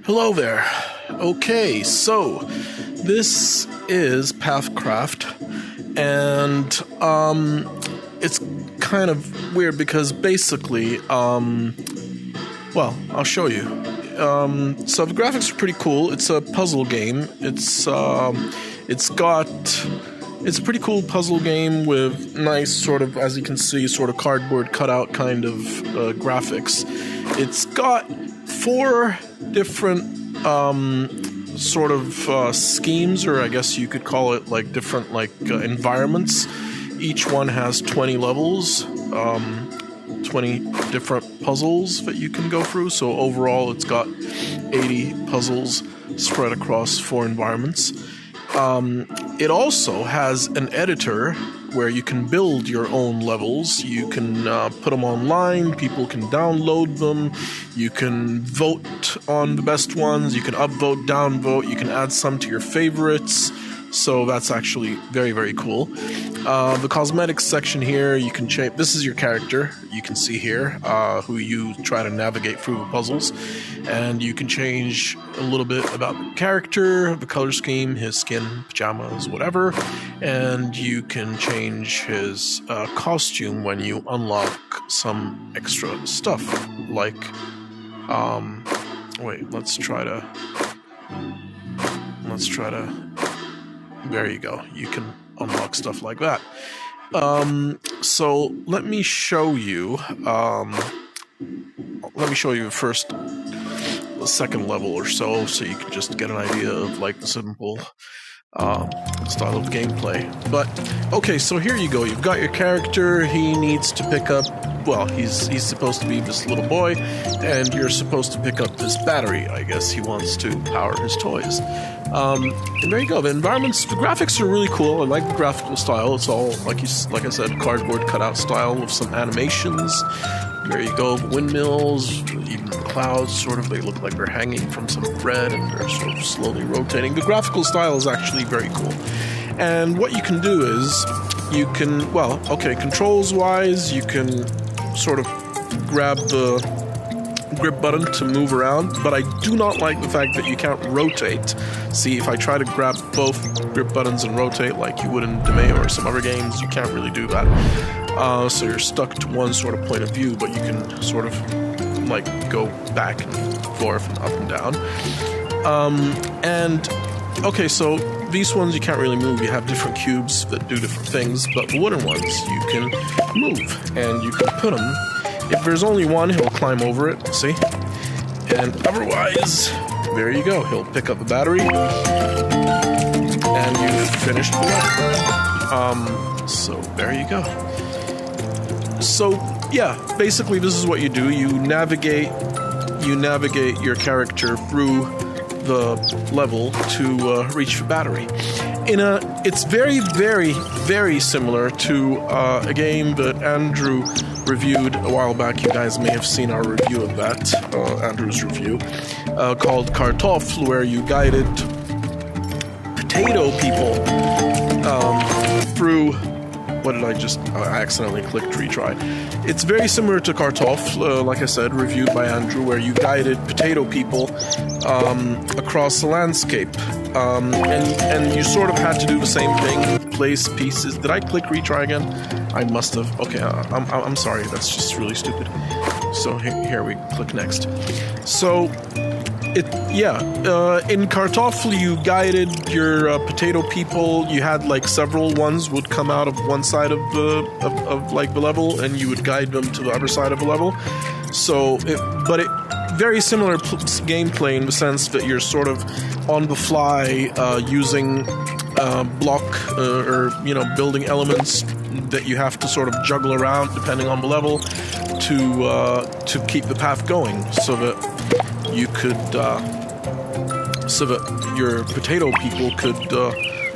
Hello there. Okay, so this is PathCraft, and it's kind of weird because basically, well, I'll show you. So the graphics are pretty cool. It's a puzzle game. It's a pretty cool puzzle game with nice sort of, as you can see, sort of cardboard cutout kind of graphics. It's got 4 different sort of schemes, or I guess you could call it like different environments. Each one has 20 levels, 20 different puzzles that you can go through. So overall, it's got 80 puzzles spread across 4 environments. It also has an editor where you can build your own levels. You can put them online, people can download them, you can vote on the best ones, you can upvote, downvote, you can add some to your favorites. So that's actually very, very cool. The cosmetics section here, you can change. This is your character, you can see here, who you try to navigate through the puzzles. And you can change a little bit about the character, the color scheme, his skin, pajamas, whatever. And you can change his costume when you unlock some extra stuff. Like, wait, let's try to, there you go. You can unlock stuff like that. So let me show you. First the second level or so you can just get an idea of like the simple style of gameplay. But okay, so here you go. You've got your character. He needs to pick up. Well, he's supposed to be this little boy, and you're supposed to pick up this battery. I guess he wants to power his toys. And there you go. The environments, the graphics are really cool. I like the graphical style. It's all like I said, cardboard cutout style with some animations. There you go. The windmills, even the clouds, sort of, they look like they're hanging from some thread and they're sort of slowly rotating. The graphical style is actually very cool. And what you can do is you can, well, okay, controls wise, you can sort of grab the grip button to move around, but I do not like the fact that you can't rotate. See, if I try to grab both grip buttons and rotate like you would in Deme or some other games, you can't really do that. So you're stuck to one sort of point of view, but you can sort of like go back and forth and up and down. And okay, so these ones you can't really move. You have different cubes that do different things, but the wooden ones you can move, and you can put them. If there's only one, he'll climb over it, see? And otherwise, there you go. He'll pick up the battery, and you've finished the level. So there you go. So yeah, basically this is what you do. You navigate your character through the level to reach the battery. It's very, very, very similar to a game that Andrew reviewed a while back. You guys may have seen our review of that, Andrew's review, called Kartoffel, where you guided potato people through. What did I accidentally clicked retry. It's very similar to Kartoffel, like I said, reviewed by Andrew, where you guided potato people across the landscape. And you sort of had to do the same thing, place pieces. Did I click retry again? I must have. Okay, I'm sorry, that's just really stupid. So here we click next. So in Kartoffel you guided your potato people. You had like several ones would come out of one side of the level, and you would guide them to the other side of the level. So very similar gameplay in the sense that you're sort of on the fly using block or building elements that you have to sort of juggle around depending on the level to keep the path going, so that you could so that your potato people could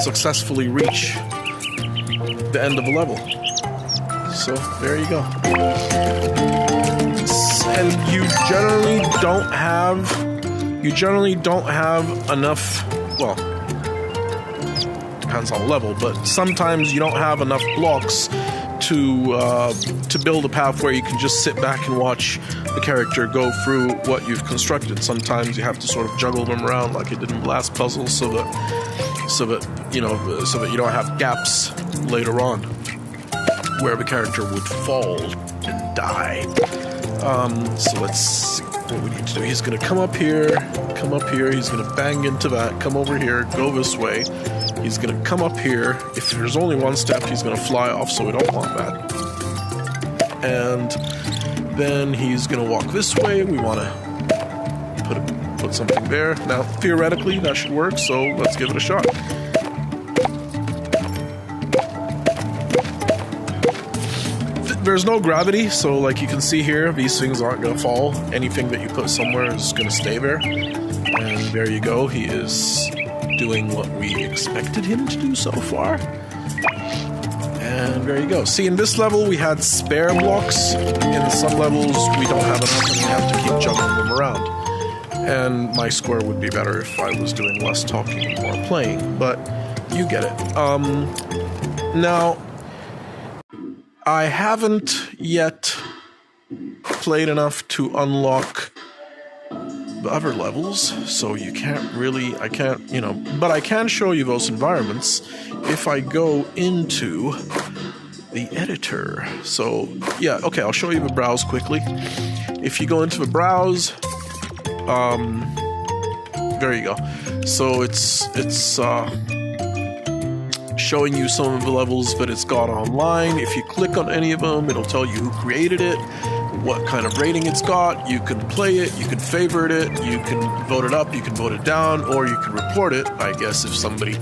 successfully reach the end of the level. So there you go. And you generally don't have enough, well, depends on the level, but sometimes you don't have enough blocks to build a path where you can just sit back and watch the character go through what you've constructed. Sometimes you have to sort of juggle them around like you did in the last puzzle, so that you don't have gaps later on where the character would fall and die. So let's see what we need to do. He's going to come up here, he's going to bang into that, come over here, go this way. He's going to come up here. If there's only one step, he's going to fly off, so we don't want that. And then he's going to walk this way. We want to put something there. Now, theoretically, that should work, so let's give it a shot. There's no gravity, so like you can see here, these things aren't going to fall. Anything that you put somewhere is going to stay there. And there you go. He is doing what we expected him to do so far. And there you go. See, in this level, we had spare blocks. In some levels, we don't have enough, and we have to keep juggling them around. And my score would be better if I was doing less talking and more playing, but you get it. Now, I haven't yet played enough to unlock the other levels, so you can't really, but I can show you those environments if I go into the editor. So, yeah, okay, I'll show you the browse quickly. If you go into the browse, there you go. So it's showing you some of the levels that it's got online. If you click on any of them, it'll tell you who created it, what kind of rating it's got. You can play it, you can favorite it, you can vote it up, you can vote it down, or you can report it. I guess if somebody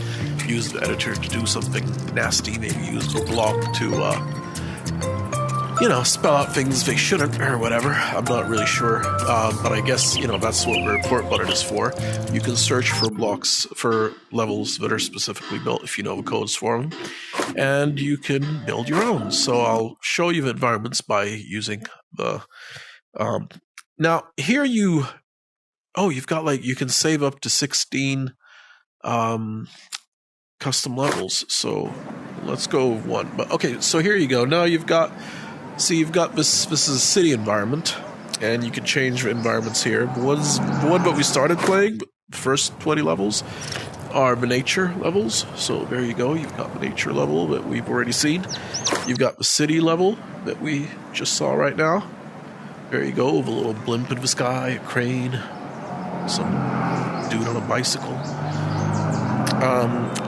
used the editor to do something nasty, maybe use the block to spell out things they shouldn't or whatever. I'm not really sure, but I guess, that's what the report button is for. You can search for blocks for levels that are specifically built if you know the codes for them, and you can build your own. So I'll show you the environments by using the... now, here you've got, you can save up to 16 custom levels. So let's go with one. But okay, so here you go. Now you've got this is a city environment, and you can change the environments here. The one that we started playing, the first 20 levels, are the nature levels. So there you go. You've got the nature level that we've already seen. You've got the city level that we just saw right now. There you go, with a little blimp in the sky, a crane, some dude on a bicycle.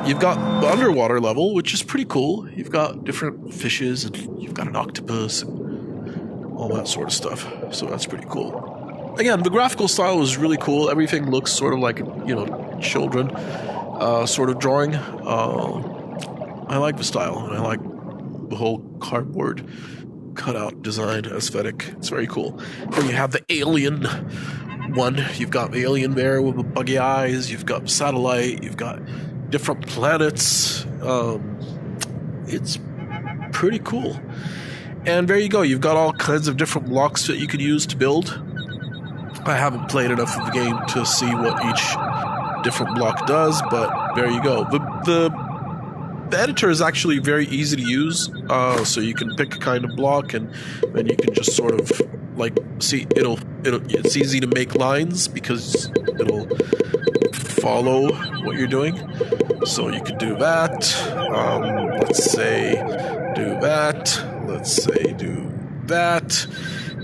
You've got the underwater level, which is pretty cool. You've got different fishes, and you've got an octopus, and all that sort of stuff. So that's pretty cool. Again, the graphical style is really cool. Everything looks sort of like, children sort of drawing. I like the style, and I like the whole cardboard cutout design aesthetic. It's very cool. Then you have the alien one. You've got the alien there with the buggy eyes. You've got satellite. You've got different planets. It's pretty cool. And there you go. You've got all kinds of different blocks that you could use to build. I haven't played enough of the game to see what each different block does, but there you go. The editor is actually very easy to use, so you can pick a kind of block, and then you can just sort of see it's easy to make lines because it'll follow what you're doing. So you could do that. Let's say do that. Let's say do that.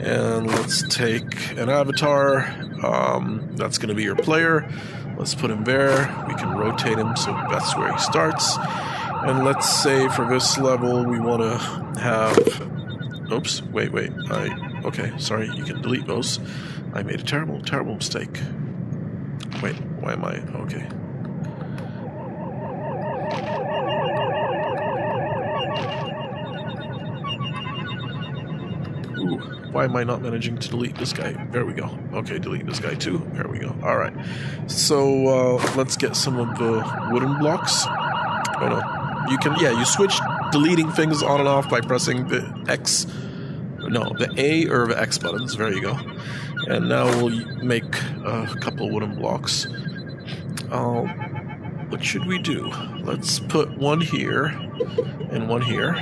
And let's take an avatar. That's going to be your player. Let's put him there. We can rotate him so that's where he starts. And let's say for this level we want to have... Oops, wait. Okay, sorry, you can delete those. I made a terrible mistake. Wait, why am I... Okay. Ooh, why am I not managing to delete this guy? There we go. Okay, delete this guy too. There we go. Alright. So, let's get some of the wooden blocks. Oh no. You can, you switch deleting things on and off by pressing the the A or the X buttons. There you go. And now we'll make a couple of wooden blocks. What should we do? Let's put one here and one here.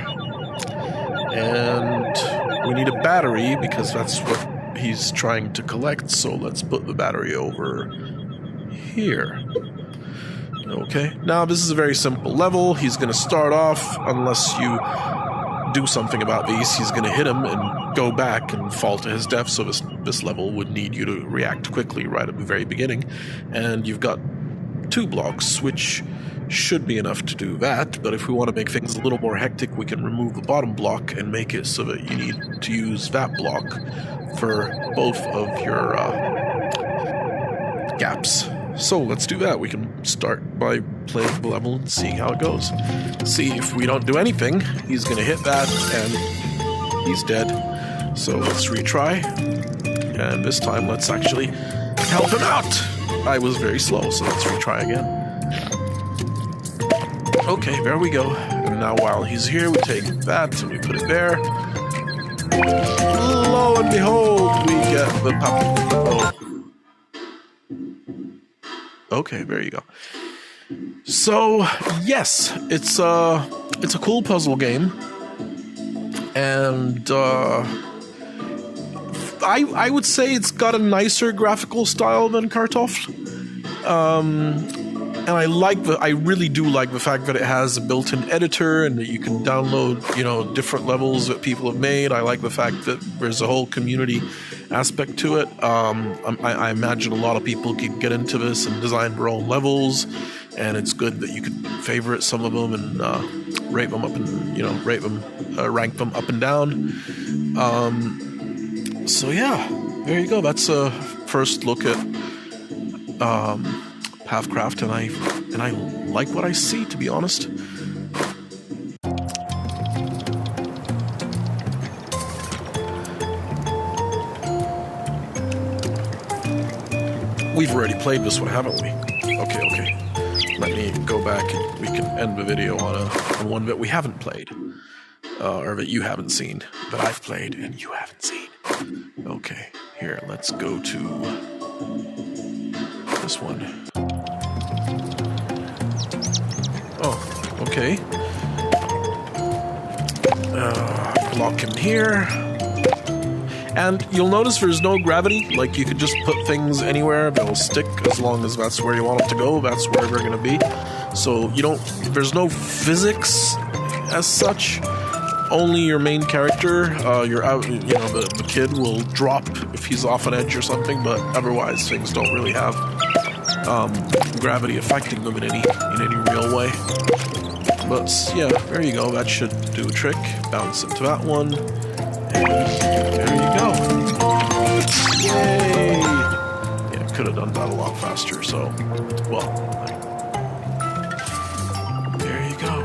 And we need a battery because that's what he's trying to collect, so let's put the battery over here. Okay, now this is a very simple level. He's going to start off, unless you do something about these, he's going to hit him and go back and fall to his death, so this level would need you to react quickly right at the very beginning. And you've got 2 blocks, which should be enough to do that, but if we want to make things a little more hectic, we can remove the bottom block and make it so that you need to use that block for both of your gaps. So let's do that. We can start by playing the level and seeing how it goes. See, if we don't do anything, he's going to hit that and he's dead. So let's retry. And this time, let's actually help him out. I was very slow, so let's retry again. Okay, there we go. And now while he's here, we take that and we put it there. Lo and behold, we get the puppet. Oh. Okay, there you go. So, yes, it's a cool puzzle game. And I would say it's got a nicer graphical style than Kartoffel. And I really do like the fact that it has a built-in editor and that you can download, you know, different levels that people have made. I like the fact that there's a whole community aspect to it. I imagine a lot of people could get into this and design their own levels, and it's good that you could favorite some of them and rate them up and, you know, rank them up and down. So yeah, there you go. That's a first look at PathCraft, and I like what I see, to be honest. We've already played this one, haven't we? Okay. Let me go back and we can end the video on one that we haven't played. Or that you haven't seen, that I've played and you haven't seen. Okay, here, let's go to this one. Oh, okay. Block him here. And you'll notice there's no gravity. Like, you could just put things anywhere, they'll stick as long as that's where you want them to go. That's where they're going to be. So there's no physics as such. Only your main character, the kid will drop if he's off an edge or something, but otherwise things don't really have gravity affecting them in any real way. But yeah, there you go. That should do a trick. Bounce into that one. And there you go. Yay! Yeah, could have done that a lot faster, so, well, there you go.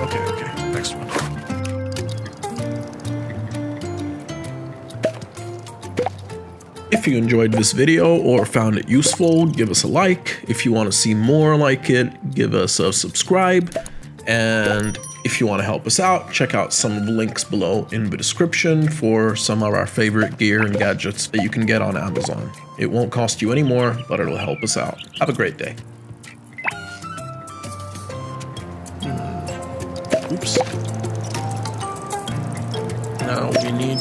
Okay, next one. If you enjoyed this video or found it useful, give us a like. If you want to see more like it, give us a subscribe. And if you want to help us out, check out some of the links below in the description for some of our favorite gear and gadgets that you can get on Amazon. It won't cost you any more, but it'll help us out. Have a great day. Oops. Now we need